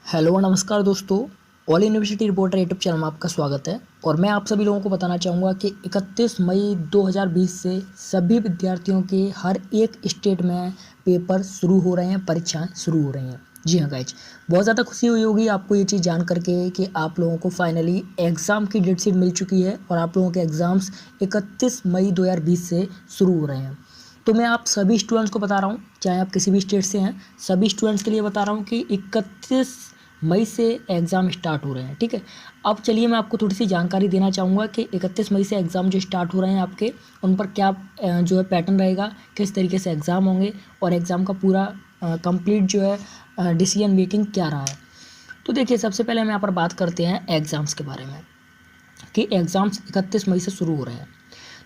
Hello नमस्कार दोस्तों। All university reporter YouTube channel में आपका स्वागत है। और मैं आप सभी लोगों को बताना चाहूँगा कि 31 मई 2020 से सभी विद्यार्थियों के हर एक स्टेट में पेपर शुरू हो रहे हैं, परीक्षाएं शुरू हो रही हैं। जी हाँ गाइज, बहुत ज़्यादा खुशी हुई होगी आपको ये चीज़ जान करके कि आप लोगों को फाइनली एग्ज़ाम की डेट शीट मिल चुकी है और आप लोगों के एग्ज़ाम्स 31 मई 2020 से शुरू हो रहे हैं। तो मैं आप सभी स्टूडेंट्स को बता रहा हूँ, चाहे आप किसी भी स्टेट से हैं, सभी स्टूडेंट्स के लिए बता रहा हूँ कि 31 मई से एग्ज़ाम स्टार्ट हो रहे हैं। ठीक है, अब चलिए मैं आपको थोड़ी सी जानकारी देना चाहूँगा कि 31 मई से एग्ज़ाम जो स्टार्ट हो रहे हैं आपके, उन पर क्या जो है पैटर्न रहेगा, किस तरीके से एग्ज़ाम होंगे और एग्ज़ाम का पूरा कंप्लीट जो है डिसीजन मेकिंग क्या रहा है। तो देखिए, सबसे पहले हम यहाँ पर बात करते हैं एग्ज़ाम्स के बारे में कि एग्ज़ाम्स 31 मई से शुरू हो रहे हैं।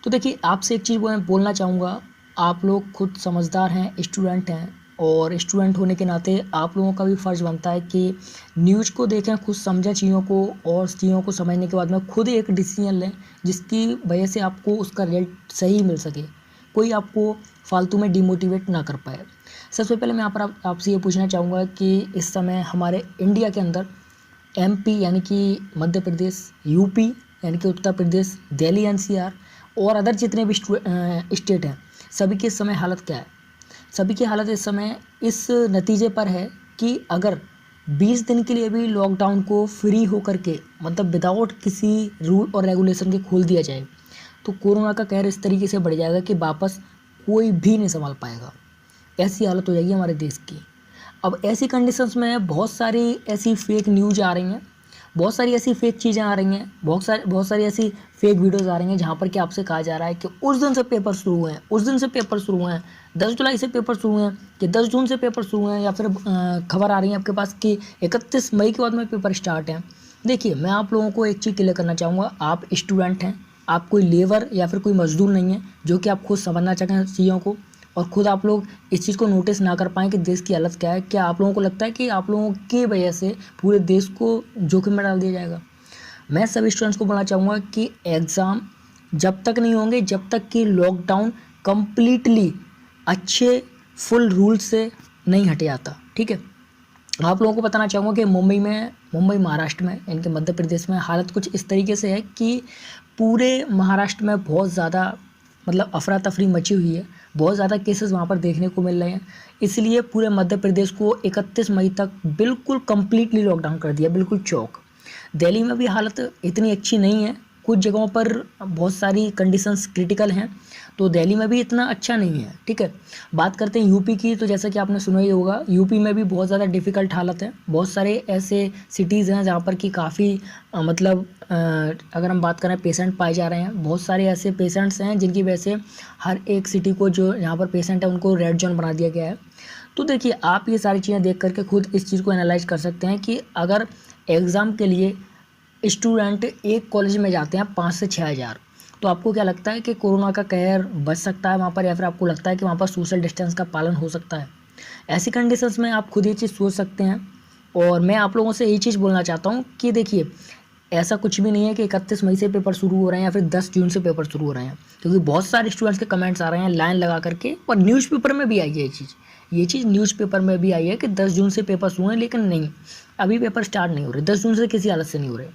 तो देखिए, आपसे एक चीज़ मैं बोलना चाहूँगा, आप लोग खुद समझदार हैं, स्टूडेंट हैं और स्टूडेंट होने के नाते आप लोगों का भी फ़र्ज़ बनता है कि न्यूज़ को देखें, खुद समझें चीज़ों को और चीज़ों को समझने के बाद में खुद एक डिसीजन लें जिसकी वजह से आपको उसका रिजल्ट सही मिल सके, कोई आपको फालतू में डिमोटिवेट ना कर पाए। सबसे पहले मैं यहाँ पर आपसे ये पूछना चाहूँगा कि इस समय हमारे इंडिया के अंदर एमपी यानी कि मध्य प्रदेश, यूपी यानी कि उत्तर प्रदेश, दिल्ली एनसीआर और अदर जितने भी स्टेट हैं, सभी की इस समय हालत क्या है? सभी की हालत इस समय इस नतीजे पर है कि अगर 20 दिन के लिए भी लॉकडाउन को फ्री होकर के, मतलब विदाउट किसी रूल और रेगुलेशन के खोल दिया जाए, तो कोरोना का कहर इस तरीके से बढ़ जाएगा कि वापस कोई भी नहीं संभाल पाएगा। ऐसी हालत हो जाएगी हमारे देश की। अब ऐसी कंडीशंस में बहुत सारी ऐसी फेक न्यूज़ आ रही हैं, बहुत सारी ऐसी फेक चीज़ें आ रही हैं, बहुत सारी ऐसी फेक वीडियोज़ आ रही हैं जहाँ पर कि आपसे कहा जा रहा है कि उस दिन से पेपर शुरू हुए हैं, उस दिन से पेपर शुरू हुए हैं, 10 जुलाई से पेपर शुरू हुए हैं, कि 10 जून से पेपर शुरू हुए हैं, या फिर खबर आ रही है आपके पास कि 31 मई के बाद में पेपर स्टार्ट हैं। देखिए, मैं आप लोगों को एक चीज़ क्लियर करना चाहूँगा, आप स्टूडेंट हैं, आप कोई लेबर या फिर कोई मजदूर नहीं है जो कि आप खुद समझना चाहें चीज़ों को और खुद आप लोग इस चीज़ को नोटिस ना कर पाएँ कि देश की हालत क्या है। क्या आप लोगों को लगता है कि आप लोगों की वजह से पूरे देश को जोखिम में डाल दिया जाएगा? मैं सभी स्टूडेंट्स को बोलना चाहूँगा कि एग्ज़ाम जब तक नहीं होंगे जब तक कि लॉकडाउन कंप्लीटली अच्छे फुल रूल से नहीं हटे आता। ठीक है, आप लोगों को बताना चाहूँगा कि मुंबई महाराष्ट्र में यानी कि मध्य प्रदेश में हालत कुछ इस तरीके से है कि पूरे महाराष्ट्र में बहुत ज़्यादा, मतलब अफरा तफरी मची हुई है, बहुत ज़्यादा केसेस वहाँ पर देखने को मिल रहे हैं। इसलिए पूरे मध्य प्रदेश को 31 मई तक बिल्कुल कंप्लीटली लॉकडाउन कर दिया, बिल्कुल चौक। दिल्ली में भी हालत इतनी अच्छी नहीं है, कुछ जगहों पर बहुत सारी कंडीशंस क्रिटिकल हैं, तो दिल्ली में भी इतना अच्छा नहीं है। ठीक है, बात करते हैं यूपी की, तो जैसा कि आपने सुना ही होगा, यूपी में भी बहुत ज़्यादा डिफ़िकल्ट हालत है। बहुत सारे ऐसे सिटीज़ हैं जहाँ पर कि काफ़ी मतलब अगर हम बात करें पेशेंट पाए जा रहे हैं, बहुत सारे ऐसे पेशेंट्स हैं जिनकी वजह से हर एक सिटी को जो यहाँ पर पेशेंट है उनको रेड जोन बना दिया गया है। तो देखिए, आप ये सारी चीज़ें देख करके खुद इस चीज़ को एनालाइज कर सकते हैं कि अगर एग्ज़ाम के लिए स्टूडेंट एक कॉलेज में जाते हैं 5 से 6 हज़ार, तो आपको क्या लगता है कि कोरोना का कहर बच सकता है वहाँ पर, या फिर आपको लगता है कि वहाँ पर सोशल डिस्टेंस का पालन हो सकता है? ऐसी कंडीशंस में आप खुद ये चीज़ सोच सकते हैं। और मैं आप लोगों से यही चीज़ बोलना चाहता हूँ कि देखिए, ऐसा कुछ भी नहीं है कि 31 मई से पेपर शुरू हो रहे हैं या फिर 10 जून से पेपर शुरू हो रहे हैं, क्योंकि बहुत सारे स्टूडेंट्स के कमेंट्स आ रहे हैं लाइन लगा करके, और न्यूज़पेपर में भी आई है ये चीज़ न्यूज़पेपर में भी आई है कि 10 जून से पेपर शुरू हैं, लेकिन नहीं, अभी पेपर स्टार्ट नहीं हो रहे। 10 जून से किसी हालत से नहीं हो रहे,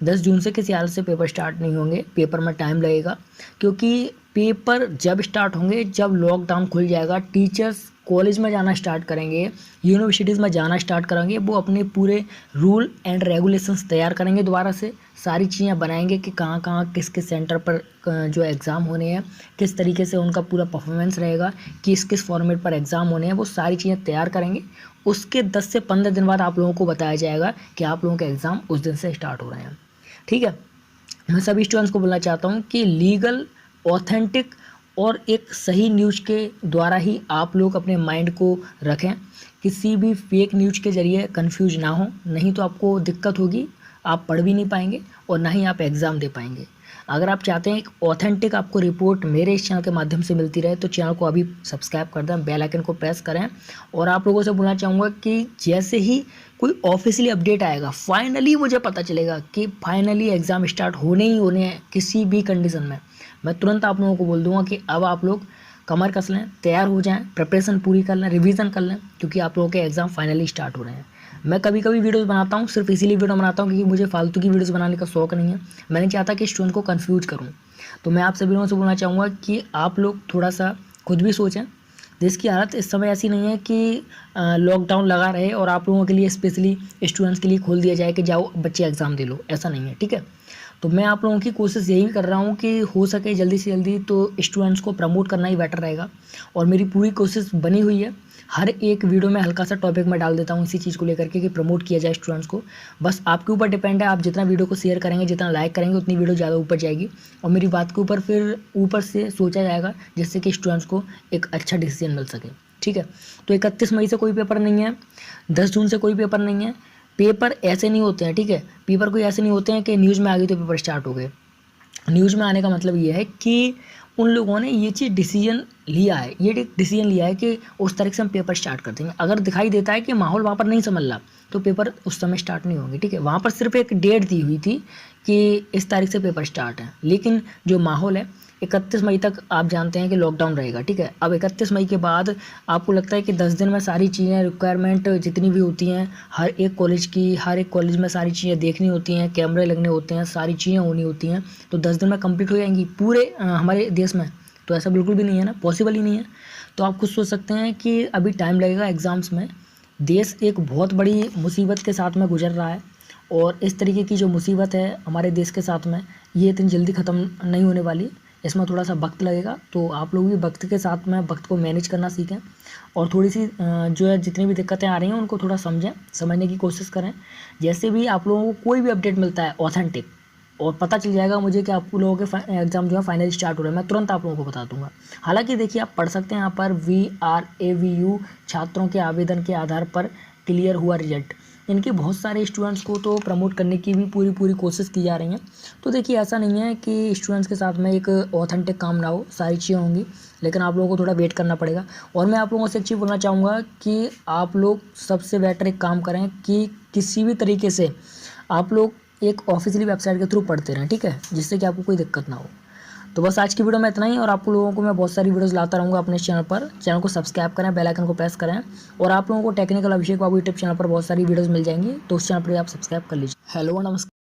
10 जून से किसी हालत से पेपर स्टार्ट नहीं होंगे। पेपर में टाइम लगेगा, क्योंकि पेपर जब स्टार्ट होंगे जब लॉकडाउन खुल जाएगा, टीचर्स कॉलेज में जाना स्टार्ट करेंगे, यूनिवर्सिटीज़ में जाना स्टार्ट करेंगे, वो अपने पूरे रूल एंड रेगुलेशंस तैयार करेंगे, दोबारा से सारी चीज़ें बनाएंगे कि कहाँ कहाँ किस किस सेंटर पर जो एग्ज़ाम होने हैं, किस तरीके से उनका पूरा परफॉर्मेंस रहेगा, किस किस फॉर्मेट पर एग्ज़ाम होने हैं, वो सारी चीज़ें तैयार करेंगे। उसके 10 से 15 दिन बाद आप लोगों को बताया जाएगा कि आप लोगों के एग्ज़ाम उस दिन से स्टार्ट हो रहे हैं। ठीक है, मैं सभी स्टूडेंट्स को बोलना चाहता हूँ कि लीगल, ऑथेंटिक और एक सही न्यूज़ के द्वारा ही आप लोग अपने माइंड को रखें, किसी भी फेक न्यूज़ के ज़रिए कंफ्यूज ना हो, नहीं तो आपको दिक्कत होगी, आप पढ़ भी नहीं पाएंगे और ना ही आप एग्ज़ाम दे पाएंगे। अगर आप चाहते हैं एक ऑथेंटिक आपको रिपोर्ट मेरे इस चैनल के माध्यम से मिलती रहे, तो चैनल को अभी सब्सक्राइब कर दें, बेल आइकन को प्रेस करें। और आप लोगों से बोलना चाहूँगा कि जैसे ही कोई ऑफिशियली अपडेट आएगा, फाइनली मुझे पता चलेगा कि फाइनली एग्ज़ाम स्टार्ट होने ही होने हैं किसी भी कंडीशन में, मैं तुरंत आप लोगों को बोल दूंगा कि अब आप लोग कमर कस लें, तैयार हो जाएं, प्रिपरेशन पूरी कर लें, रिवीजन कर लें, क्योंकि आप लोगों के एग्ज़ाम फाइनली स्टार्ट हो रहे हैं। मैं कभी कभी वीडियोज़ बनाता हूँ, सिर्फ इसीलिए वीडियो बनाता हूँ क्योंकि मुझे फालतू की वीडियोज़ बनाने का शौक नहीं है। मैं नहीं चाहता कि स्टूडेंट को कन्फ्यूज करूँ। तो मैं आप सभी लोगों से बोलना चाहूँगा कि आप लोग थोड़ा सा खुद भी सोचें। देश की हालत इस समय ऐसी नहीं है कि लॉकडाउन लगा रहे और आप लोगों के लिए स्पेशली स्टूडेंट्स के लिए खोल दिया जाए कि जाओ बच्चे एग्ज़ाम दे लो, ऐसा नहीं है, ठीक है। तो मैं आप लोगों की कोशिश यही कर रहा हूँ कि हो सके जल्दी से जल्दी तो स्टूडेंट्स को प्रमोट करना ही बेटर रहेगा। और मेरी पूरी कोशिश बनी हुई है, हर एक वीडियो में हल्का सा टॉपिक मैं डाल देता हूँ इसी चीज़ को लेकर के कि प्रमोट किया जाए स्टूडेंट्स को। बस आपके ऊपर डिपेंड है, आप जितना वीडियो को शेयर करेंगे, जितना लाइक करेंगे, उतनी वीडियो ज़्यादा ऊपर जाएगी और मेरी बात के ऊपर फिर ऊपर से सोचा जाएगा जिससे कि स्टूडेंट्स को एक अच्छा डिसीजन मिल सके, ठीक है। तो 31 मई से कोई पेपर नहीं है, 10 जून से कोई पेपर नहीं है। पेपर ऐसे नहीं होते हैं, ठीक है। पेपर कोई ऐसे नहीं होते हैं कि न्यूज़ में आ गई तो पेपर स्टार्ट हो गए। न्यूज़ में आने का मतलब ये है कि उन लोगों ने ये चीज़ डिसीजन लिया है, ये डिसीजन लिया है कि उस तारीख से हम पेपर स्टार्ट कर देंगे। अगर दिखाई देता है कि माहौल वहाँ पर नहीं संभल रहा तो पेपर उस समय स्टार्ट नहीं होंगे, ठीक है। वहाँ पर सिर्फ एक डेट दी हुई थी कि इस तारीख से पेपर स्टार्ट है, लेकिन जो माहौल है 31 मई तक आप जानते हैं कि लॉकडाउन रहेगा, ठीक है। अब 31 मई के बाद आपको लगता है कि 10 दिन में सारी चीज़ें रिक्वायरमेंट जितनी भी होती हैं हर एक कॉलेज में सारी चीज़ें देखनी होती हैं, कैमरे लगने होते हैं, सारी चीज़ें होनी होती हैं, तो 10 दिन में कंप्लीट हो जाएंगी पूरे हमारे देश में। तो ऐसा बिल्कुल भी नहीं है ना, पॉसिबल ही नहीं है। तो आप खुद सोच सकते हैं कि अभी टाइम लगेगा एग्ज़ाम्स में। देश एक बहुत बड़ी मुसीबत के साथ में गुजर रहा है और इस तरीके की जो मुसीबत है हमारे देश के साथ में ये इतनी जल्दी ख़त्म नहीं होने वाली, इसमें थोड़ा सा वक्त लगेगा। तो आप लोग भी वक्त के साथ में वक्त को मैनेज करना सीखें और थोड़ी सी जो है जितनी भी दिक्कतें आ रही हैं उनको थोड़ा समझने की कोशिश करें। जैसे भी आप लोगों को कोई भी अपडेट मिलता है ऑथेंटिक और पता चल जाएगा मुझे कि आप लोगों के एग्ज़ाम जो है फाइनल स्टार्ट हो रहे हैं, मैं तुरंत आप लोगों को बता दूंगा। हालांकि देखिए आप पढ़ सकते हैं यहाँ पर VRAVU छात्रों के आवेदन के आधार पर क्लियर हुआ रिजल्ट। इनके बहुत सारे स्टूडेंट्स को तो प्रमोट करने की भी पूरी कोशिश की जा रही हैं। तो देखिए ऐसा नहीं है कि स्टूडेंट्स के साथ में एक ऑथेंटिक काम ना हो, सारी चीज़ें होंगी, लेकिन आप लोगों को थोड़ा वेट करना पड़ेगा। और मैं आप लोगों से एक चीज़ बोलना चाहूँगा कि आप लोग सबसे बेटर एक काम करें कि किसी भी तरीके से आप लोग एक ऑफिशियली वेबसाइट के थ्रू पढ़ते रहें, ठीक है, जिससे कि आपको कोई दिक्कत ना हो। तो बस आज की वीडियो में इतना ही और आप लोगों को मैं बहुत सारी वीडियोस लाता रहूँगा अपने चैनल पर। चैनल को सब्सक्राइब करें, बेल आइकन को प्रेस करें और आप लोगों को टेक्निकल अभिषेक बाबू यूट्यूब चैनल पर बहुत सारी वीडियोस मिल जाएंगी, तो उस चैनल पर आप सब्सक्राइब कर लीजिए। हेलो नमस्कार।